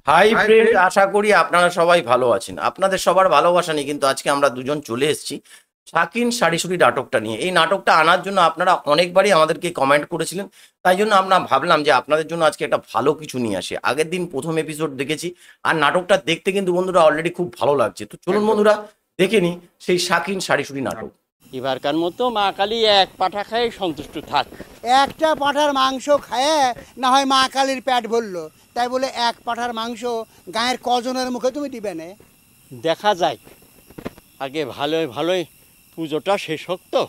High hi friend, friend. আশা করি আপনারা সবাই ভালো আছেন। আপনাদের সবার ভালোবাসা নিয়ে কিন্তু আজকে আমরা দুজন চলে এসেছি শাকিন শাড়িশুড়ি নাটকটা নিয়ে। এই নাটকটা আনার জন্য আপনারা অনেকবারই আমাদেরকে কমেন্ট করেছিলেন, তাই জন্য আমরা ভাবলাম যে আপনাদের জন্য আজকে একটা ভালো কিছু নিয়ে আসি। আগের দিন প্রথম এপিসোড দেখেছি, আর নাটকটা দেখতে কিন্তু বন্ধুরা অলরেডি খুব ভালো লাগছে। তো চলুন বন্ধুরা দেখে নিই সেই শাকিন শাড়িশুড়ি নাটক। এবারকার মতো মা কালী এক পাঠা খায় সন্তুষ্ট থাক। একটা পাঁঠার মাংস খায় না হয় মা কালীর পেট ভরলো, তাই বলে এক পাঁঠার মাংস গায়ের কজনের মুখে তুমি দিবে না? দেখা যায়, আগে ভালোই ভালোই পুজোটা শেষ হোক তো।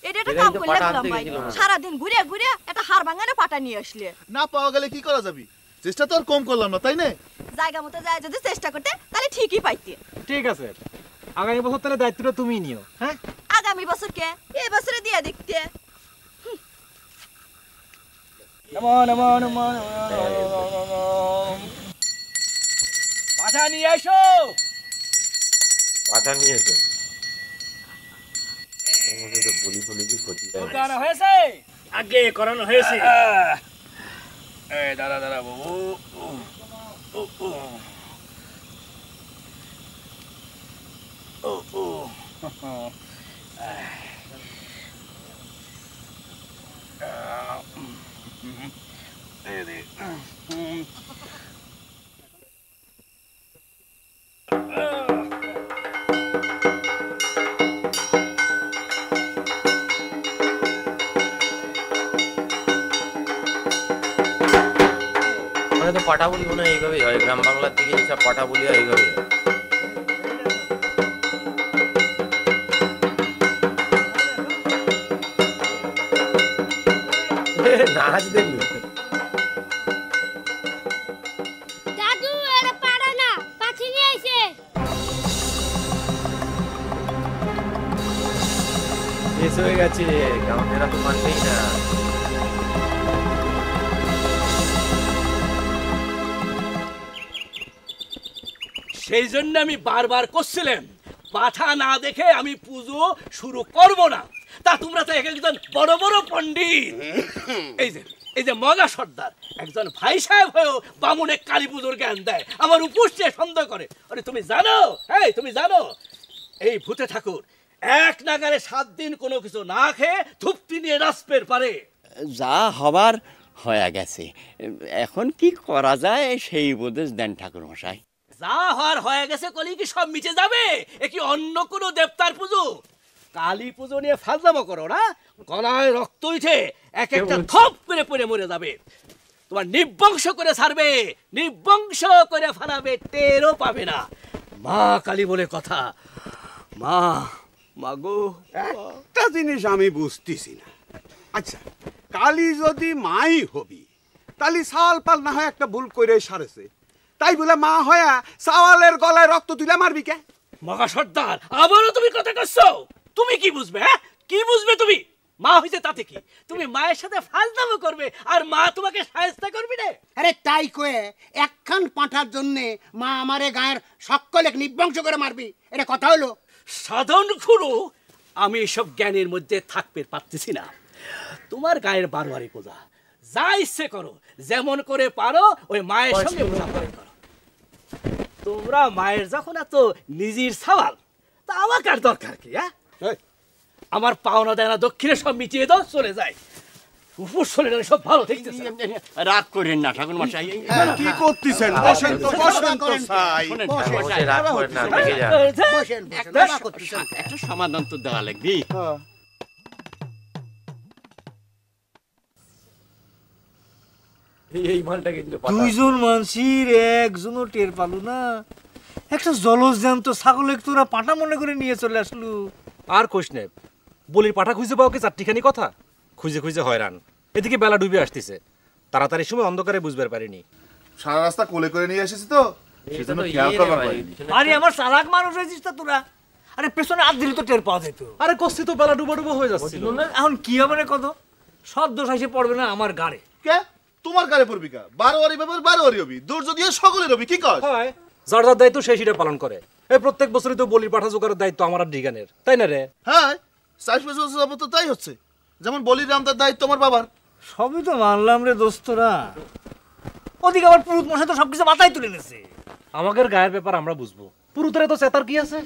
এটা একটা কাম করলে দিলাম ভাই, সারাদিন ঘুরে ঘুরে একটা হাড় ভাঙানো পাটা নিয়ে আসলে না পাওয়া গেলে কি করা যাবে? চেষ্টা তো আর কম করলাম না, তাই না? জায়গা মতো যায় যদি চেষ্টা করতে তাহলে ঠিকই পাইতে। ঠিক আছে, আগামী বছর তাহলে দায়িত্বটা তুমি নিও। হ্যাঁ, আগামী বছর কে এই বছরে দিয়ে দেখতে। পাঠা নিয়ে এসো। পাঠা নিয়ে এসো। বলি বলি কি ক্ষতি করানো হয়েছে? আগে করানো হয়েছে। এই দাঁড়া দাঁড়া বাবু। মানে তো পাঠা বলি মনে হয় এইভাবেই হয়, গ্রাম বাংলার দিকে যেসব পাঠা বলি হয় এইভাবেই হয়। নাচ দেখবি? দাদু এরা পারে না, পাখি নিয়ে আইছে। শেষ হয়ে গেছে, গ্রামেরা তো মানবেই না। সেই জন্য আমি বারবার করছিলাম পাঠা না দেখে আমি পুজো শুরু করব না। তা তোমরা তো একজন বড় বড় পণ্ডিত, এই যে মগা সর্দার একজন ভাই সাহেব হয়েও বামুনে কালী পুজোর জ্ঞান দেয়, আমার উপস্থিত সন্দেহ করে। আরে তুমি জানো, তুমি জানো এই ভূতে ঠাকুর এক নাগারে 7 দিন কোনো কিছু না খেয়ে ধূপটি নিয়ে রাস্পের পারে। যা হবার হয়ে গেছে, এখন কি করা যায় সেই উপদেশ দেন ঠাকুর মশাই। যা হওয়ার হয়ে গেছে কলি কি সব মিটে যাবে? এ কি অন্য কোনো দেবতার পুজো? কালী পুজো নিয়ে ফাজলামো করো না, গলায় রক্ত উঠে এক একটা থপ করে পড়ে মরে যাবে। তোমার নিবংশ করে ছাড়বে, নিবংশ করে ফালাবে, টেরও পাবে না। মা কালী বলে কথা, মা মাগো। একটা জিনিস আমি বুঝতেছি না। আচ্ছা, কালি যদি মাই হবি তাহলে সাল পাল না হয় একটা ভুল করে সারেছে, তাই বলে মা হয়া সাওয়ালের গলায় রক্ত তুলে মারবি কে? মগা সর্দার আবারও তুমি কথা করছো। তুমি কি বুঝবে? কি বুঝবে তুমি? মা হইছে তাতে কি? তুমি মায়ের সাথে ফাজলামো করবে আর মা তোমাকে সাহায্য করবে না? আরে তাই কয়ে একখান পাঁঠার জন্যে মা আমারে গায়ের সকলে নিবংশ করে মারবি, এটা কথা হলো? সাধারণ খুঁড়ো, আমি এসব জ্ঞানের মধ্যে থাকতে পারতেছি না। তোমার গায়ের বারোয়ারি পূজা, যা ইচ্ছে করো, যেমন করে পারো ওই মায়ের সঙ্গে বোঝাপড়া করো। তোমরা মায়ের যখন এত নিজের সওয়াল, তা আমার কার দরকার কি? আমার পাওনা দেনা দক্ষিণে সব মিটিয়ে দাও, চলে যায়। উপর চলে গেলে সব ভালো ঠিক রাগ করেন না ঠাকুর মশাই। কি করতেছেন? বসেন তো, বসেন তো সাই। রাগ করেন না, দেখে যান। বসেন, বাবা করতেছেন। একটা সমাধান তো দেওয়া লাগবে। এই মালটা কিন্তু পাঠা। দুইজন মানুষের একজনও টের পালো না? একটা জলজ্যান্ত ছাগল তোরা পাটা মনে করে নিয়ে চলে আসলো। আর কোষ নে, বলির পাঠা খুঁজে পাওয়া কি চারটিখানি কথা? খুঁজে খুঁজে হয়রান। এদিকে বেলা ডুবে আসতেছে, তাড়াতাড়ি সময় অন্ধকারে বুঝবার পারিনি। সারা রাস্তা কোলে করে নিয়ে এসেছি তো, সেজন্য খেয়াল করবার পারিনি। আরে আমার চালাক মানুষ হয়েছিস তা তোরা। আরে পেছনে হাত দিলে তো টের পাওয়া যেত। আরে কষ্ট তো বেলা ডুবো ডুবো হয়ে যাচ্ছিল। এখন কি হবে না কত? সব দোষ এসে পড়বে না আমার গাড়ে। কে তোমার গায়ে পড়বি কা? 12 ব্যাপার 12 হবি, দূর যদি সকলের হবি। কি কর? হয় যার যার দায়িত্ব সেই সেটা পালন করে। এই প্রত্যেক বছরই তো বলির পাঠা জোগাড়ের দায়িত্ব আমার আর ডিগানের, তাই না রে? হ্যাঁ, 40 বছর তো তাই হচ্ছে। যেমন বলির রামদার দায়িত্ব আমার বাবার। সবই তো মানলাম রে দোস্তরা, ওদিকে আবার পুরুত মশাই তো সবকিছু মাথায় তুলে নিছে। আমাদের গায়ের ব্যাপার আমরা বুঝবো, পুরুতরে তো চেতার কি আছে?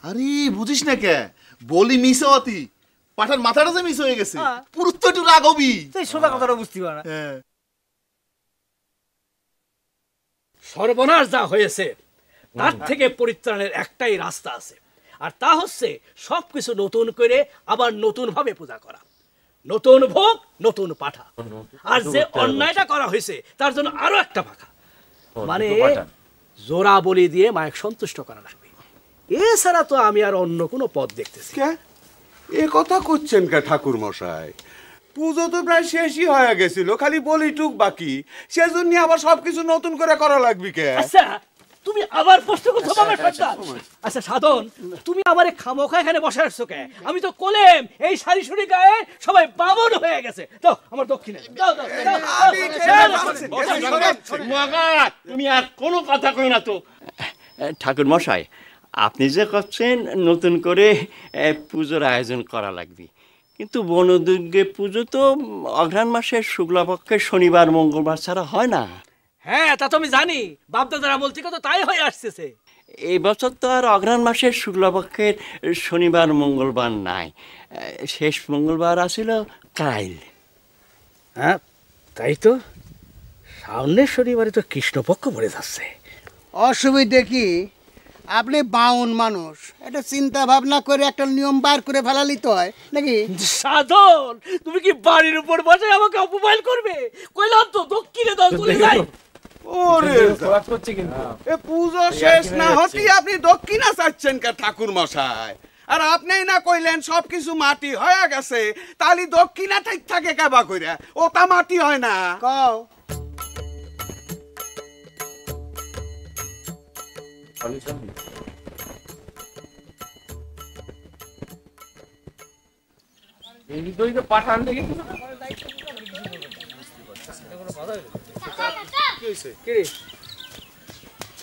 আরে বুঝিস না কে, বলি মিস হতি পাঠার মাথাটা যে মিস হয়ে গেছে, পুরুত তো একটু রাগবি। তুই সোজা কথাটা বুঝতে পার না। সর্বনাশ যা হয়েছে তার থেকে পরিত্রাণের একটাই রাস্তা আছে, আর তা হচ্ছে সবকিছু নতুন করে আবার নতুন ভাবে পূজা করা, নতুন ভোগ নতুন পাঠা। আর যে অন্যায়টা করা হয়েছে তার জন্য আরো একটা পাখা, মানে জোড়া বলি দিয়ে মায়ের সন্তুষ্ট করা লাগবে। এছাড়া তো আমি আর অন্য কোনো পথ দেখতেছি। এ কথা করছেন কে ঠাকুর মশাই? পুজো তো প্রায় শেষই হয়ে গেছিল, খালি বলিটুক বাকি, সেজন্য আবার সবকিছু নতুন করে করা লাগবে কে? আচ্ছা তুমি আবার প্রশ্ন করছো বাবা সর্দার। আচ্ছা সাধন, তুমি আমারে খামোখা এখানে বসে আসছো কে? আমি তো কোলেম এই শাড়ি শুড়ি গায়ে সবাই বামন হয়ে গেছে। দাও আমার দক্ষিণে, দাও দাও তুমি আর কোনো কথা কই না তো। ঠাকুর মশাই, আপনি যে করছেন নতুন করে পুজোর আয়োজন করা লাগবে, কিন্তু বনদুর্গে পুজো তো অঘ্রাণ মাসের শুক্লাপক্ষের শনিবার মঙ্গলবার ছাড়া হয় না। হ্যাঁ তা তো আমি জানি, বাপদাদারা বলছি কত তাই হয়ে আসতেছে। এই বছর তো আর অঘ্রাণ মাসের শুক্লাপক্ষের শনিবার মঙ্গলবার নাই, শেষ মঙ্গলবার আসিল কাইল। হ্যাঁ তাই তো, সামনের শনিবারে তো কৃষ্ণপক্ষ পড়ে যাচ্ছে। অসুবিধে কি? আপনি বাউন মানুষ, একটা চিন্তা ভাবনা করে একটা নিয়ম বার করে ফেলালি তো হয় নাকি? সাধন, তুমি কি বাড়ির উপর বসে আমাকে অপমান করবে? কইলাম তো দক্ষিণে দাও, চলে যাই। ওরে এ পুজো শেষ না হতেই আপনি দক্ষিণা চাচ্ছেন কে ঠাকুর মশাই? আর আপনিই না কইলেন সবকিছু মাটি হয়ে গেছে, তাহলে দক্ষিণা ঠিক থাকে কাবা কইরা, ওটা মাটি হয় না? কও পাঠান দেখি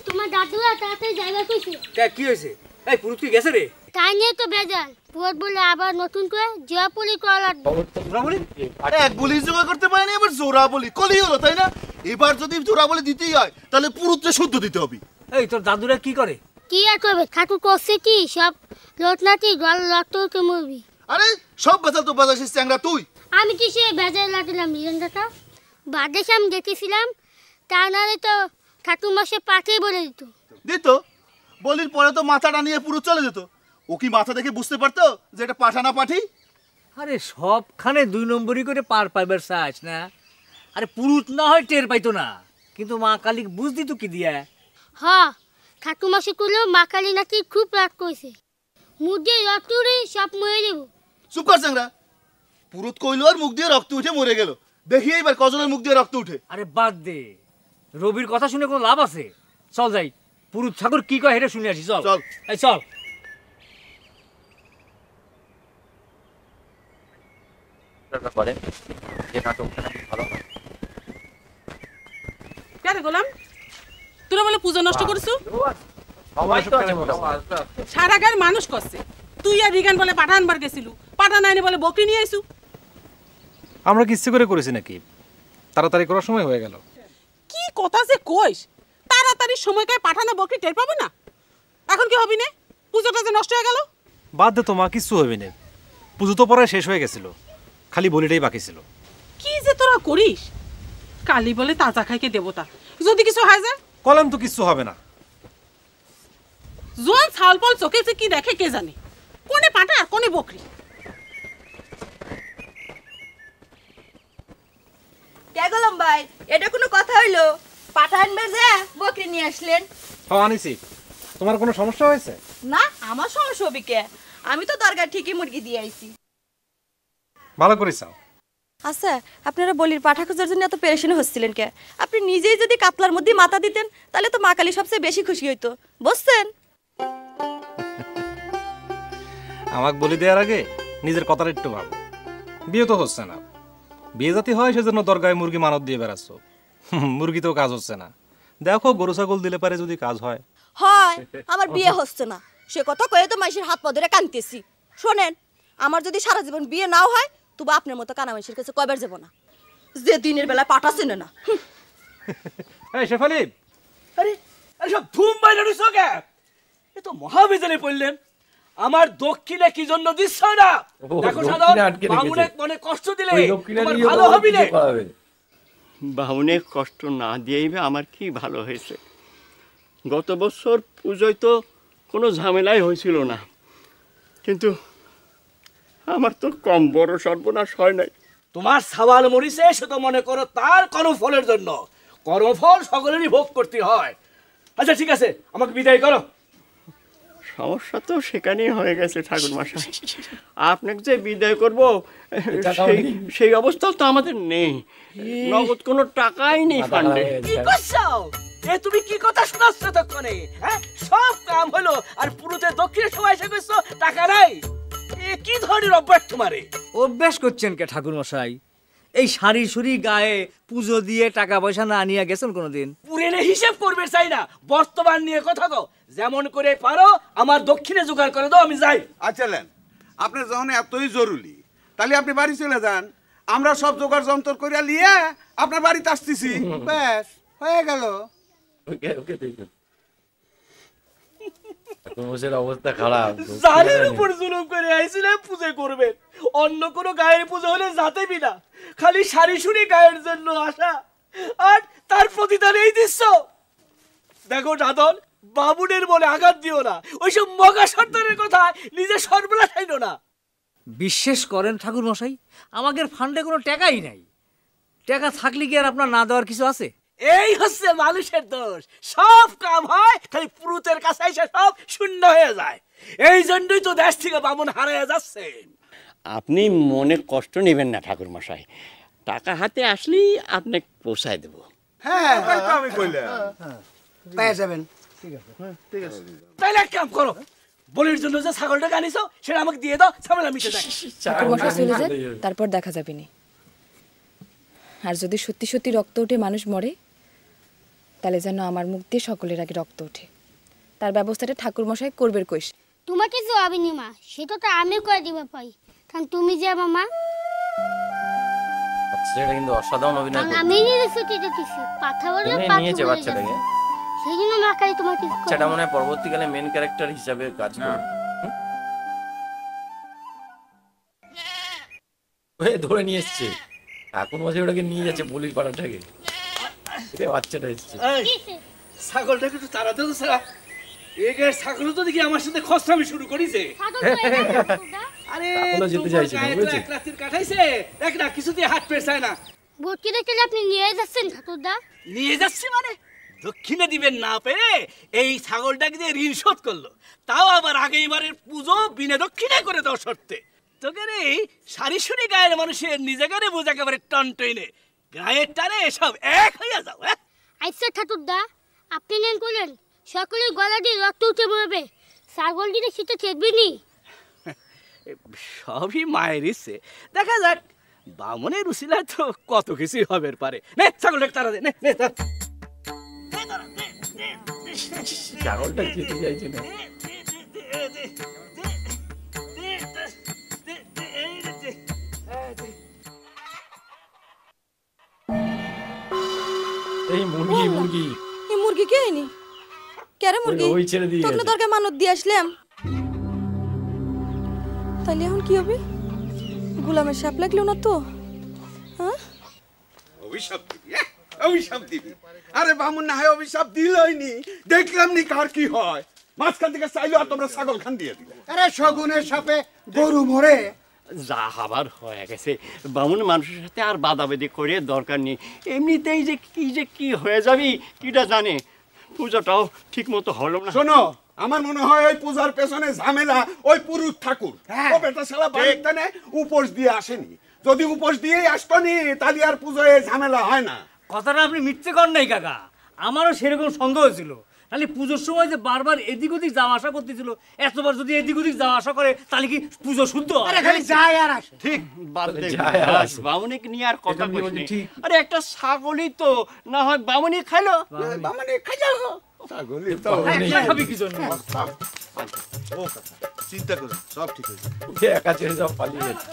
তোমার দাদু তাড়াতাড়ি জায়গা কইছে। কি হয়েছে? এই পুরুত কি গেছে রে? তাই নিয়ে তো বেজাল, পুরো বলে আবার নতুন করে জয়াপুলি করা লাগবে। এক বলি জোগাড় করতে পারেনি, এবার জোড়া বলি কলি হলো, তাই না? এবার যদি জোড়া বলি দিতেই হয় তাহলে পুরুতরে শুদ্ধ দিতে হবে। এই তোর দাদুরা কি করে? কি আর করবে, ঠাকুর করছে কি সব লোটনাটি গল লটকে মরবি। আরে সব বেচাল তো বাজাসিস চ্যাংরা তুই। আমি কি সে বেজায় লাটিলাম লিজনটা? বাদেশে আমি দেখেছিলাম, তা নাহলে তো ঠাকুর মাসে পাঠিয়ে বলে দিত। দিত বলির পরে তো মাথাটা নিয়ে পুরো চলে যেত। ও কি মাথা দেখে বুঝতে পারতো যে এটা পাঠা না পাঠি? আরে সবখানে 2 নম্বরই করে পার পাইবার চাস না? আরে পুরুত না হয় টের পাইতো না, কিন্তু মা কালী বুঝ দিত কি দিয়া? হ্যাঁ, ঠাকুর মাসে করলেও মা কালী নাকি খুব রাগ করেছে, মুখ দিয়ে রক্ত উঠে সব মরে দেবো। চুপ কর চ্যাংরা, পুরুত কইলো আর মুখ দিয়ে রক্ত উঠে মরে গেল। দেখি এইবার কজনের মুখ দিয়ে রক্ত উঠে। আরে বাদ দে, রবির কথা শুনে কোনো লাভ আছে? চল যাই, পুরুত ঠাকুর কি কয় হেঁটে শুনে আসি। চল চল এই চল। ব্যাপারে যে নাটকটা নাকি ভালো হয়। কেন গোলাম, তোরা বলে পুজো নষ্ট করছো? সবাই তো আছে মোটামুটি। সারা গায়ের মানুষ করছে, তুই আর রিগান বলে পাঠা আনবার গেছিল, পাঠা নাইনি বলে বকরি নিয়ে আইসু। আমরা কি ইচ্ছে করে করেছি নাকি? তাড়াতাড়ি করার সময় হয়ে গেল। কি কথা যে কইস, তাড়াতাড়ি সময়কায় পাঠানো বকরি টের পাবে না? এখন কি হবি না? পুজোটা যে নষ্ট হয়ে গেল। বাদ দে তো মা, কিচ্ছু হবে না। পুজো তো পরে শেষ হয়ে গেছিল, খালি বলিটাই বাকি ছিল। কি যে তোরা করিস? কালী বলে তাজা খাইকে দেবতা, যদি কিছু হয় যায়? কলম তো কিচ্ছু হবে না। জোয়ান ছাল পল চোখে যে কি দেখে কে জানে, কোনে পাঠা আর কোনে বকরি। কে গোলাম ভাই, এটা কোনো কথা হইলো? পাঠা আনবে যে বকরি নিয়ে আসলেন? হ্যাঁ আনিছি। তোমার কোনো সমস্যা হয়েছে? না, আমার সমস্যা হবে কে? আমি তো দরকার ঠিকই মুরগি দিয়ে আইছি। ভালো করেছ। আচ্ছা, আপনারা বলির পাঠা খোঁজার জন্য এত পেরেশানি হচ্ছিলেন কে? আপনি নিজেই যদি কাতলার মধ্যে মাথা দিতেন তাহলে তো মা কালী সবচেয়ে বেশি খুশি হইতো, বুঝছেন? আমাকে বলি দেওয়ার আগে নিজের কথাটা একটু ভাবো। বিয়ে তো হচ্ছে না, বিয়ে জাতি হয় সেজন্য দরগায় মুরগি মানত দিয়ে বেড়াচ্ছ। মুরগিতেও কাজ হচ্ছে না, দেখো গরু ছাগল দিলে পারে যদি কাজ হয়। হয়, আমার বিয়ে হচ্ছে না সে কথা কয়ে তো মানুষের হাত পা ধরে কাঁদতেছি। শোনেন, আমার যদি সারা জীবন বিয়ে নাও হয় তবু আপনার মতো কানা মানুষের কাছে কয়বার যাব না, যে দিনের বেলায় পাঠা চেনে না। এই শেফালি, আরে আরে সব ধুম বাইরে রইছো কে? এ তো মহাবেজালে পড়লেন। আমার দক্ষিণে কি জন্য দিচ্ছ না? দেখো সাধন, বামুনে মনে কষ্ট দিলে তোমার ভালো হবে না। বামুনে কষ্ট না দিয়েই বা আমার কি ভালো হয়েছে? গত বছর পুজোয় তো কোনো ঝামেলাই হয়েছিল না, কিন্তু আমার তো কম বড় সর্বনাশ হয় নাই। তোমার সাওয়াল মরিছে সে তো মনে করো তার কর্মফলের জন্য। কর্মফল সকলেরই ভোগ করতে হয়। আচ্ছা ঠিক আছে, আমাকে বিদায় করো। সমস্যা তো সেখানেই হয়ে গেছে ঠাকুর মশাই। আপনাকে যে বিদায় করব সেই অবস্থাও তো আমাদের নেই। নগদ কোনো টাকাই নেই ফান্ডে। কি করছো? এ তুমি কি কথা শোনাচ্ছ তখনে? হ্যাঁ, সব কাম হলো আর পুরোতে দক্ষিণের সময় এসে কইছো টাকা নাই। এ কি ধরনের অভ্যাস তোমারে? অভ্যাস করছেন কে ঠাকুর মশাই? এই সারি সুরি গায়ে পুজো দিয়ে টাকা পয়সা না নিয়ে গেছেন কোনোদিন? পুরেনে হিসেব করবে চাই না, বর্তমান নিয়ে কথা কও। যেমন করে পারো আমার দক্ষিণে জোগাড় করে দাও, আমি যাই। আচ্ছা লেন, আপনার যখন এতই জরুরি তাহলে আপনি বাড়ি চলে যান, আমরা সব জোগাড় যন্ত্র করে নিয়ে আপনার বাড়িতে আসতেছি। ব্যাস হয়ে গেল। অবস্থা খারাপ। জালের উপর জুলুম করে আইছিলাম পুজো করবেন, অন্য কোনো গায়ের পুজো হলে যাতেবি না। খালি সারি সুরি গায়ের জন্য আসা, আর তার প্রতিদান এই দিচ্ছ। দেখো সাধন, বাবুনের বলে আঘাত দিও না। ওইসব মগা সর্দারের কথা নিজে সর্বনাশ হইল না। বিশ্বাস করেন ঠাকুর মশাই, আমাদের ফান্ডে কোনো টাকাই নাই। টাকা থাকলে কি আর আপনার না দেওয়ার কিছু আছে? এই হচ্ছে মানুষের দোষ। সব কাম হয় খালি পুরুতের কাছে এসে সব শূন্য হয়ে যায়। এই জন্যই তো দেশ থেকে বামুন হারিয়ে যাচ্ছে। আপনি মনে কষ্ট নেবেন না ঠাকুর মশাই, টাকা হাতে আসলেই আপনাকে পৌঁছায় দেব। হ্যাঁ তাই তো আমি কইলাম। পেয়ে যাবেন। তাইলে এক কাম করো, বলির জন্য যে ছাগলটা আনিছো সেটা আমাকে দিয়ে দাও, ঝামেলা মিটে যায়। মশা চলে যায়, তারপর দেখা যাবে না। আর যদি সত্যি সত্যি রক্ত উঠে মানুষ মরে, তাহলে যেন আমার মুখ দিয়ে সকলের আগে রক্ত ওঠে। তার ব্যবস্থাটা ঠাকুর মশাই করবে কইস। তোমাকে যে আবিনি মা, সেটা তো আমি করে দিব পাই। কারণ তুমি যে মামা, সেটা কিন্তু অসাধারণ অভিনয় করছে। আমি নিয়ে ছুটি দিতেছি, কথা বলে নিয়েছে বাচ্চাটাকে। সেই জন্য মা কালী তোমাকে বাচ্চাটা মনে হয় পরবর্তীকালে মেন ক্যারেক্টার হিসাবে কাজ করবে। ধরে নিয়ে এসছে এখন, মাঝে ওটাকে নিয়ে যাচ্ছে বলির পাড়াটাকে। বাচ্চাটা এসছে, ছাগলটাকে একটু তাড়াতে তো ছাড়া। এগের ছাগল তো দেখি আমার সাথে খসরামি শুরু করেছে। আরে যেতে চাইছে না, বুঝেছে? এক রাত্রির কাটাইছে, দেখ না কিছুতে হাত পেছায় না। ভর্তি দেখে আপনি নিয়ে যাচ্ছেন ঠাকুরদা? নিয়ে যাচ্ছি মানে দক্ষিণে দিবেন না পেরে এই ছাগলটাকে দিয়ে ঋণ শোধ করলো, তাও আবার আগে এবারের পুজো বিনা দক্ষিণে করে দাও শর্তে। তোকে রে সারি সুরি গায়ের মানুষের নিজেকে বোঝা একেবারে টন টইনে গায়ের টানে সব এক হইয়া যাও। আচ্ছা ঠাকুরদা, আপনি নেন করলেন সকলের গলা দিয়ে রক্ত উঠে পড়বে, ছাগল দিলে সেটা চেকবে নি। সবই মায়ের ইচ্ছে, দেখা যাক। বামনের উসিলায় তো কত কিছুই হবে পারে। নে ছাগলটাকে তারা দে, নে নে তারা। ছাগলটা যেতে চাইছে না। এই মুরগি মুরগি এই মুরগি কে আইনি? কেরে মুরগি? ওই ছেড়ে দিয়ে তোকে দরকার মানত দিয়ে আসলাম। তাহলে এখন কি হবে? গোলামের সাপ লাগলো না তো? হ্যাঁ, অভিশাপ দিবি, অভিশাপ দিবি। আরে বামুন না হয় অভিশাপ দিলইনি, দেখলাম নি কার কি হয়। মাঝখান থেকে চাইলো আর তোমরা ছাগল খান দিয়ে দিলে। আরে শগুনের সাপে গরু মরে। যা হবার হয়ে গেছে, বামুন মানুষের সাথে আর বাদাবাদি করে দরকার নেই। এমনিতেই যে কি হয়ে যাবি কিটা জানে। পূজাটাও ঠিক মতো হলো না। শোনো, আমার মনে হয় ওই পূজার পেছনে ঝামেলা ওই পুরুষ ঠাকুর। ও বেটা শালা বাড়িতে নে উপোস দিয়ে আসেনি। যদি উপোস দিয়েই আসতো নি তাহলে আর পূজায় ঝামেলা হয় না। কথাটা আপনি মিথ্যে কর নাই কাকা, আমারও সেরকম সন্দেহ ছিল। তাহলে পুজোর সময় যে বারবার এদিক ওদিক যাওয়া আসা করতেছিল, এতবার যদি এদিক ওদিক যাওয়া আসা করে তাহলে কি পুজো শুদ্ধ হয়? আরে খালি যায় আর আসে। ঠিক বাদ দে, বামুনিকে নিয়ে আর কথা বলিনি। আরে একটা ছাগলই তো, না হয় বামুনি খাইলো, বামুনি খাইলো। ছাগলই তো খাবি কি জন্য? চিন্তা করো, সব ঠিক হয়ে যাবে। একা ছেড়ে সব পালিয়ে গেছে।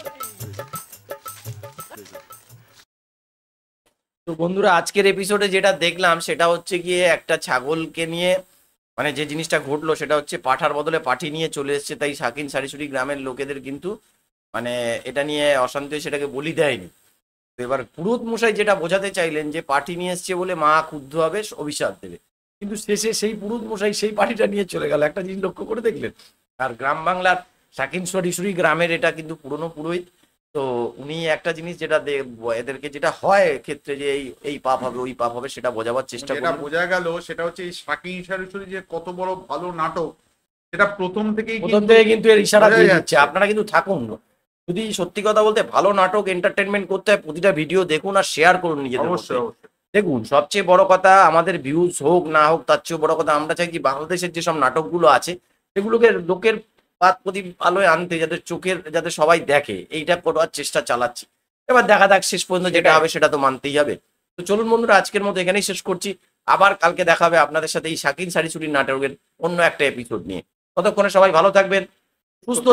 তো বন্ধুরা আজকের এপিসোডে যেটা দেখলাম সেটা হচ্ছে গিয়ে একটা ছাগলকে নিয়ে মানে যে জিনিসটা ঘটলো সেটা হচ্ছে পাঠার বদলে পাঠি নিয়ে চলে এসেছে, তাই শাকিন সারিসুরি গ্রামের লোকেদের কিন্তু মানে এটা নিয়ে অশান্তি হয়ে সেটাকে বলি দেয়নি। তো এবার পুরোহিত মশাই যেটা বোঝাতে চাইলেন যে পাঠি নিয়ে এসছে বলে মা ক্ষুব্ধ হবে, অভিশাপ দেবে, কিন্তু শেষে সেই পুরুষ মশাই সেই পার্টিটা নিয়ে চলে গেল। একটা জিনিস লক্ষ্য করে দেখলেন। আর গ্রাম বাংলার শাকিন সারিসুরি গ্রামের এটা কিন্তু পুরনো পুরোহিত। তো উনি একটা জিনিস যেটা এদেরকে যেটা হয় ক্ষেত্রে যে এই পাপ হবে ওই পাপ হবে সেটা বোঝাবার চেষ্টা যেটা করলেন। বোঝা গেল সেটা হচ্ছে এই শাকিন সারিসুরি যে কত বড় ভালো নাটক সেটা প্রথম থেকে কিন্তু এর ইশারা দিয়ে দিচ্ছে। আপনারা কিন্তু থাকুন, যদি সত্যি কথা বলতে ভালো নাটক এন্টারটেনমেন্ট করতে হয় প্রতিটা ভিডিও দেখুন আর শেয়ার করুন নিজেদের মধ্যে। দেখুন সবচেয়ে বড় কথা আমাদের ভিউজ হোক না হোক তার চেয়ে বড় কথা আমরা চাই কি বাংলাদেশের যেসব নাটকগুলো আছে সেগুলোকে লোকের পাত প্রদীপ আলোয় আনতে, যাতে চোখের যাতে সবাই দেখে, এইটা করার চেষ্টা চালাচ্ছি। এবার দেখা যাক শেষ পর্যন্ত যেটা হবে সেটা তো মানতেই হবে। তো চলুন বন্ধুরা আজকের মতো এখানেই শেষ করছি। আবার কালকে দেখা হবে আপনাদের সাথে এই শাকিন সারিসুরি নাটকের অন্য একটা এপিসোড নিয়ে। ততক্ষণে সবাই ভালো থাকবেন, সুস্থ